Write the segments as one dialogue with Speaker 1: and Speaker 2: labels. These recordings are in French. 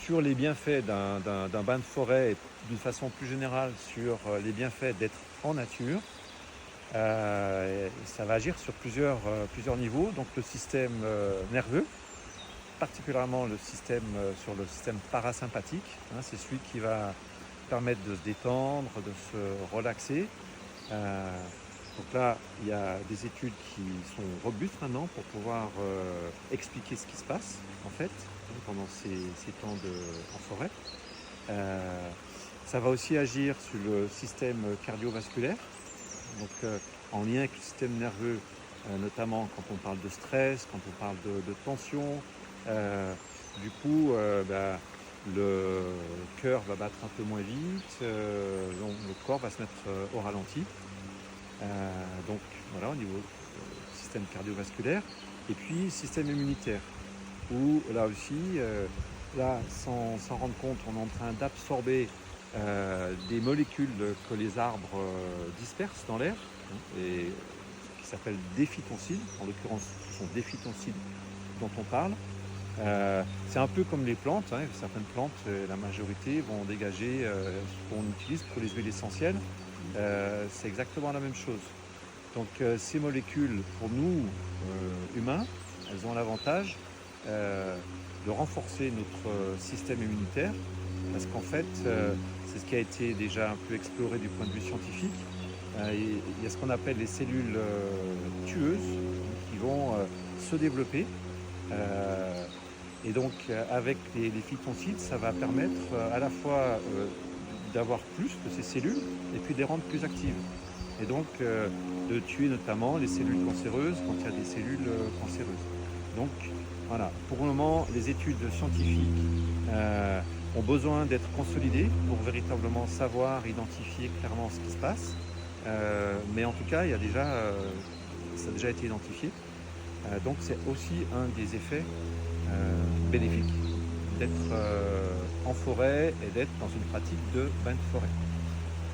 Speaker 1: sur les bienfaits d'un bain de forêt et d'une façon plus générale sur les bienfaits d'être en nature. Ça va agir sur plusieurs niveaux, donc le système nerveux, particulièrement sur le système parasympathique, hein, c'est celui qui va permettre de se détendre, de se relaxer. Donc là, il y a des études qui sont robustes maintenant pour pouvoir expliquer ce qui se passe en fait pendant ces temps en forêt. Euh, Ça va aussi agir sur le système cardiovasculaire, donc en lien avec le système nerveux, notamment quand on parle de stress, quand on parle de tension. Euh, du coup, le cœur va battre un peu moins vite, donc le corps va se mettre au ralenti. Donc voilà, au niveau système cardiovasculaire. Et puis système immunitaire, où là aussi, sans rendre compte, on est en train d'absorber des molécules que les arbres dispersent dans l'air, hein, et qui s'appellent des phytoncides. En l'occurrence, ce sont des phytoncides dont on parle. C'est un peu comme les plantes, hein. Certaines plantes, la majorité, vont dégager ce qu'on utilise pour les huiles essentielles. C'est exactement la même chose. Donc ces molécules, pour nous, humains, elles ont l'avantage de renforcer notre système immunitaire, parce qu'en fait, c'est ce qui a été déjà un peu exploré du point de vue scientifique. Il y a ce qu'on appelle les cellules tueuses qui vont se développer. Et donc avec les phytoncides, ça va permettre à la fois d'avoir plus de ces cellules et puis de les rendre plus actives. Et donc de tuer notamment les cellules cancéreuses quand il y a des cellules cancéreuses. Donc voilà, pour le moment, les études scientifiques ont besoin d'être consolidées pour véritablement savoir identifier clairement ce qui se passe. Mais en tout cas, ça a déjà été identifié. Donc c'est aussi un des effets bénéfiques d'être en forêt et d'être dans une pratique de bain de forêt.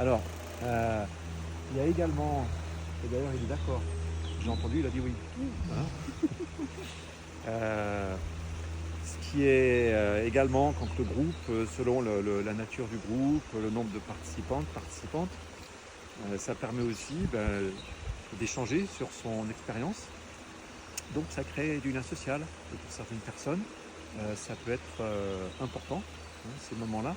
Speaker 1: Alors, il y a également, et d'ailleurs il est d'accord, j'ai entendu, il a dit oui. Hein. Ce qui est également quand le groupe, selon la nature du groupe, le nombre de participantes, ça permet aussi d'échanger sur son expérience. Donc ça crée du lien social. Et pour certaines personnes, ça peut être important, hein, ces moments-là,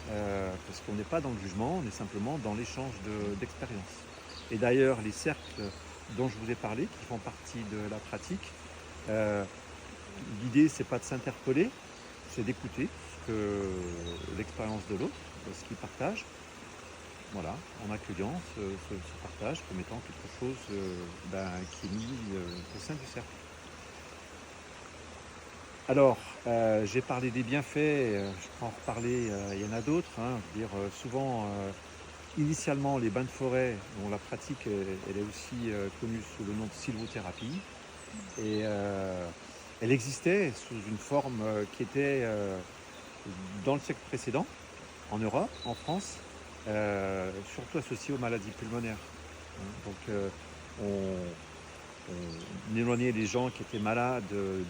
Speaker 1: parce qu'on n'est pas dans le jugement, on est simplement dans l'échange d'expériences. Et d'ailleurs, les cercles dont je vous ai parlé, qui font partie de la pratique, l'idée, c'est pas de s'interpeller, c'est d'écouter l'expérience de l'autre, ce qu'il partage. Voilà, en accueillant ce partage comme étant quelque chose qui est mis au sein du cercle. Alors, j'ai parlé des bienfaits, je peux en reparler, il y en a d'autres. Hein, je veux dire, souvent, initialement, les bains de forêt, dont la pratique elle est aussi connue sous le nom de sylvothérapie, et elle existait sous une forme qui était dans le siècle précédent, en Europe, en France, surtout associée aux maladies pulmonaires. Hein. Donc, on éloignait les gens qui étaient malades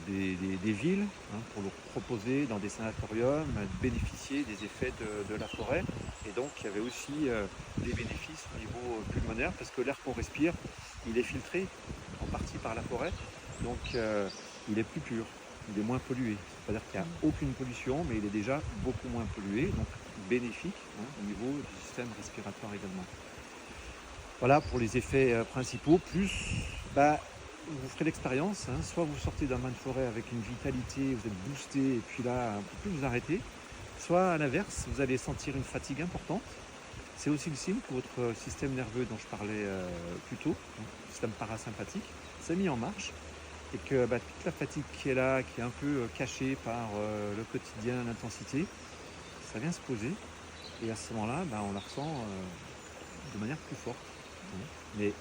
Speaker 1: des villes, hein, pour leur proposer dans des sanatoriums de bénéficier des effets de la forêt. Et donc il y avait aussi des bénéfices au niveau pulmonaire, parce que l'air qu'on respire, il est filtré en partie par la forêt, donc il est plus pur, il est moins pollué. C'est-à-dire qu'il n'y a aucune pollution, mais il est déjà beaucoup moins pollué, donc bénéfique, hein, au niveau du système respiratoire également. Voilà pour les effets principaux, plus vous ferez l'expérience, hein, soit vous sortez d'un bain de forêt avec une vitalité, vous êtes boosté et puis là, on ne peut plus vous arrêter, soit à l'inverse, vous allez sentir une fatigue importante. C'est aussi le signe que votre système nerveux dont je parlais plus tôt, hein, le système parasympathique, s'est mis en marche, et que toute la fatigue qui est là, qui est un peu cachée par le quotidien, l'intensité, ça vient se poser, et à ce moment-là, on la ressent de manière plus forte. Hein. Mais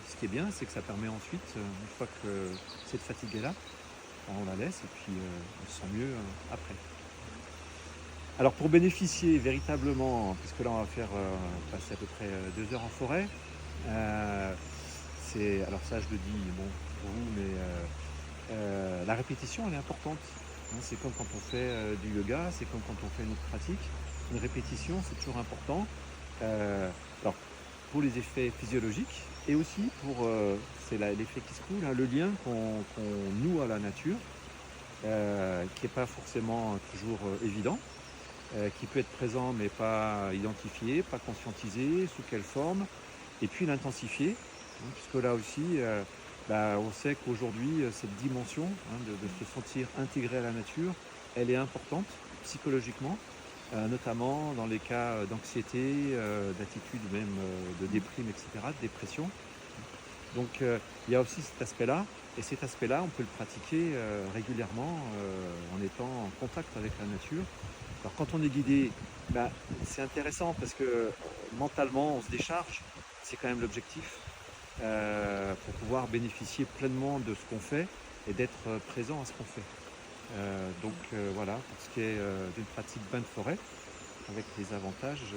Speaker 1: ce qui est bien, c'est que ça permet ensuite, une fois que cette fatigue est là, on la laisse et puis on se sent mieux après. Alors pour bénéficier véritablement, puisque là on va passer à peu près 2 heures en forêt, alors ça je le dis pour vous, mais la répétition elle est importante. hein. C'est comme quand on fait du yoga, c'est comme quand on fait une autre pratique. Une répétition, c'est toujours important. Alors, pour les effets physiologiques et aussi pour l'effet qui se coule, hein, le lien qu'on noue à la nature, qui n'est pas forcément toujours évident, qui peut être présent mais pas identifié, pas conscientisé, sous quelle forme, et puis l'intensifier, hein, puisque là aussi, on sait qu'aujourd'hui, cette dimension, hein, de se sentir intégré à la nature, elle est importante psychologiquement, notamment dans les cas d'anxiété, d'attitude même de déprime, etc., de dépression. Donc il y a aussi cet aspect-là, et cet aspect-là, on peut le pratiquer régulièrement en étant en contact avec la nature. Alors quand on est guidé, c'est intéressant parce que mentalement on se décharge, c'est quand même l'objectif, pour pouvoir bénéficier pleinement de ce qu'on fait et d'être présent à ce qu'on fait. Voilà, pour ce qui est d'une pratique bain de forêt, avec les avantages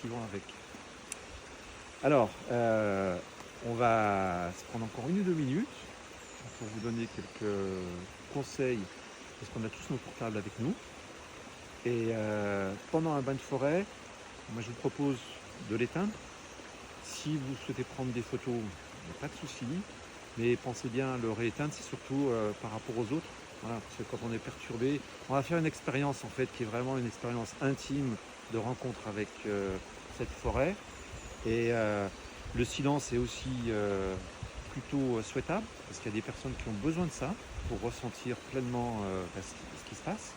Speaker 1: qui vont avec. Alors, on va se prendre encore 1 ou 2 minutes pour vous donner quelques conseils, parce qu'on a tous nos portables avec nous. Et pendant un bain de forêt, moi je vous propose de l'éteindre. Si vous souhaitez prendre des photos, il n'y a pas de souci, mais pensez bien à le rééteindre, c'est surtout par rapport aux autres. Voilà, parce que quand on est perturbé, on va faire une expérience en fait qui est vraiment une expérience intime de rencontre avec cette forêt. Et le silence est aussi plutôt souhaitable, parce qu'il y a des personnes qui ont besoin de ça pour ressentir pleinement ce qui se passe.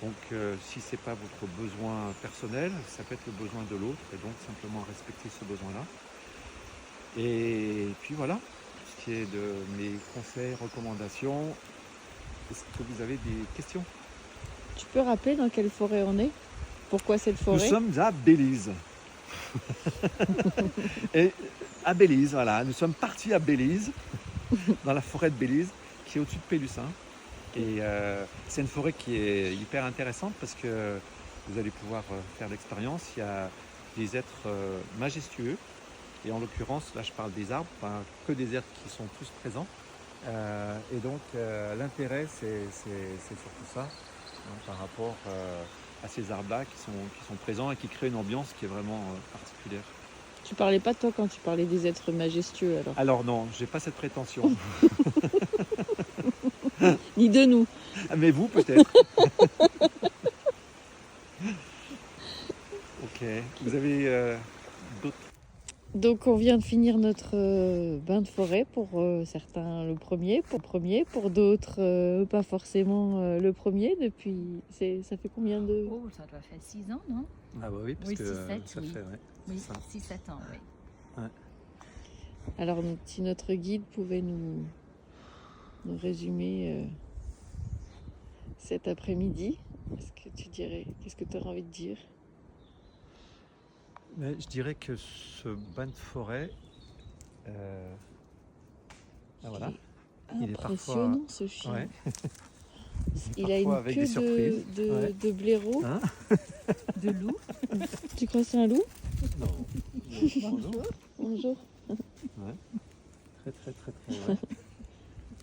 Speaker 1: Donc si ce n'est pas votre besoin personnel, ça peut être le besoin de l'autre, et donc simplement respecter ce besoin-là. Et puis voilà, pour ce qui est de mes conseils, recommandations, est-ce que vous avez des questions?
Speaker 2: Tu peux rappeler dans quelle forêt on est? Pourquoi cette
Speaker 1: Nous
Speaker 2: forêt?
Speaker 1: sommes à Belize. Et à Belize, voilà, nous sommes partis à Belize, dans la forêt de Belize, qui est au-dessus de Pélussin. Et c'est une forêt qui est hyper intéressante parce que vous allez pouvoir faire l'expérience. Il y a des êtres majestueux. Et en l'occurrence, là je parle des arbres, pas que des êtres qui sont tous présents. Et donc l'intérêt c'est surtout ça, hein, par rapport à ces arbres-là qui sont présents et qui créent une ambiance qui est vraiment particulière.
Speaker 2: Tu parlais pas de toi quand tu parlais des êtres majestueux alors?
Speaker 1: Alors non, j'ai pas cette prétention.
Speaker 2: Ni de nous.
Speaker 1: Mais vous peut-être. Ok. Vous avez d'autres?
Speaker 2: Donc on vient de finir notre bain de forêt, pour certains le premier, pour d'autres pas forcément le premier. Depuis, ça fait combien de...
Speaker 3: Oh, ça doit faire 6 ans, non?
Speaker 1: Ah bah oui, parce
Speaker 3: Oui,
Speaker 1: que
Speaker 3: 6-7,
Speaker 1: ça
Speaker 3: oui.
Speaker 1: fait, ouais.
Speaker 3: Oui,
Speaker 1: Ça.
Speaker 3: 6-7 ans, oui.
Speaker 1: Ouais.
Speaker 2: Alors si notre guide pouvait nous résumer cet après-midi, qu'est-ce que tu aurais envie de dire?
Speaker 1: Mais je dirais que ce bain de forêt, voilà, il est
Speaker 2: Impressionnant
Speaker 1: parfois,
Speaker 2: ce chien.
Speaker 1: ouais,
Speaker 2: Il a une
Speaker 1: avec
Speaker 2: queue
Speaker 1: des surprises. Ouais.
Speaker 2: de blaireau.
Speaker 1: Hein?
Speaker 3: De loup?
Speaker 2: Tu crois que c'est un loup?
Speaker 1: Non. Bonjour.
Speaker 2: Bonjour.
Speaker 1: Ouais. Très, ouais.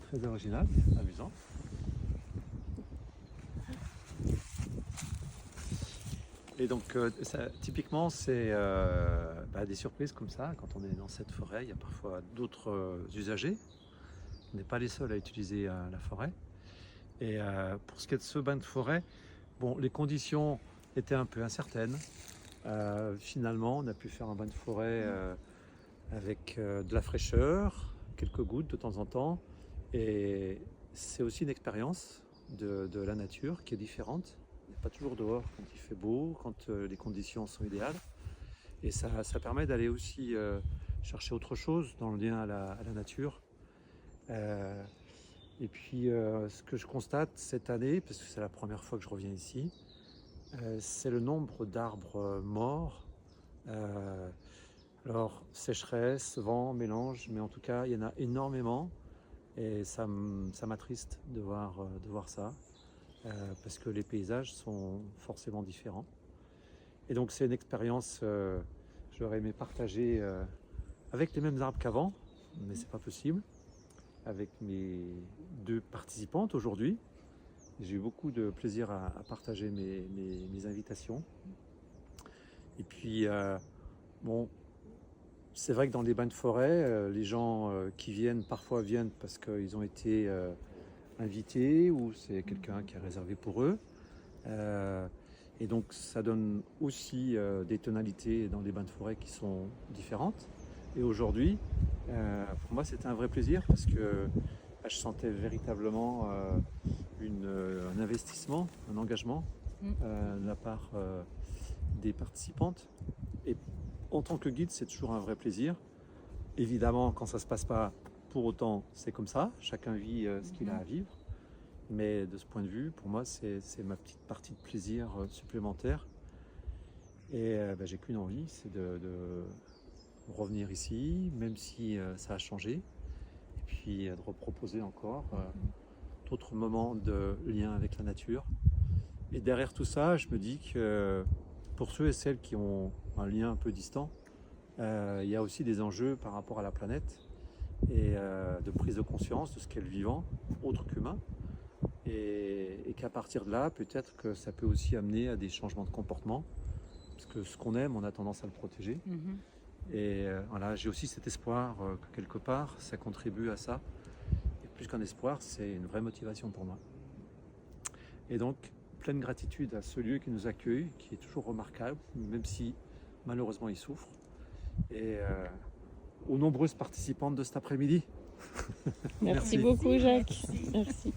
Speaker 1: Très original, amusant. Et donc, typiquement, c'est des surprises comme ça. Quand on est dans cette forêt, il y a parfois d'autres usagers. On n'est pas les seuls à utiliser la forêt. Et pour ce qui est de ce bain de forêt, bon, les conditions étaient un peu incertaines. Finalement, on a pu faire un bain de forêt avec de la fraîcheur, quelques gouttes de temps en temps. Et c'est aussi une expérience de la nature qui est différente. Il n'y a pas toujours dehors quand il fait beau, quand les conditions sont idéales. Et ça permet d'aller aussi chercher autre chose dans le lien à la nature. Et puis ce que je constate cette année, parce que c'est la première fois que je reviens ici, c'est le nombre d'arbres morts. Alors sécheresse, vent, mélange, mais en tout cas il y en a énormément. Et ça m'attriste de voir ça, parce que les paysages sont forcément différents. Et donc c'est une expérience, j'aurais aimé partager avec les mêmes arbres qu'avant, mais c'est pas possible, avec mes 2 participantes aujourd'hui. J'ai eu beaucoup de plaisir à partager mes invitations. Et puis, bon, c'est vrai que dans les bains de forêt, les gens qui viennent, parfois viennent parce qu'ils ont été invités ou c'est quelqu'un qui a réservé pour eux. Et donc, ça donne aussi des tonalités dans les bains de forêt qui sont différentes. Et aujourd'hui, pour moi, c'était un vrai plaisir parce que je sentais véritablement un investissement, un engagement de la part des participantes. Et en tant que guide, c'est toujours un vrai plaisir. Évidemment, quand ça ne se passe pas pour autant, c'est comme ça. Chacun vit ce qu'il a à vivre. Mais de ce point de vue, pour moi, c'est ma petite partie de plaisir supplémentaire. Et j'ai qu'une envie, c'est de revenir ici, même si ça a changé. Et puis de reproposer encore d'autres moments de lien avec la nature. Et derrière tout ça, je me dis que pour ceux et celles qui ont un lien un peu distant, il y a aussi des enjeux par rapport à la planète et de prise de conscience de ce qu'est le vivant, autre qu'humain. Et qu'à partir de là, peut-être que ça peut aussi amener à des changements de comportement. Parce que ce qu'on aime, on a tendance à le protéger. Et voilà, j'ai aussi cet espoir que quelque part, ça contribue à ça. Et plus qu'un espoir, c'est une vraie motivation pour moi. Et donc, pleine gratitude à ce lieu qui nous accueille, qui est toujours remarquable, même si malheureusement il souffre. Et aux nombreuses participantes de cet après-midi.
Speaker 2: Merci beaucoup, Jacques. Merci.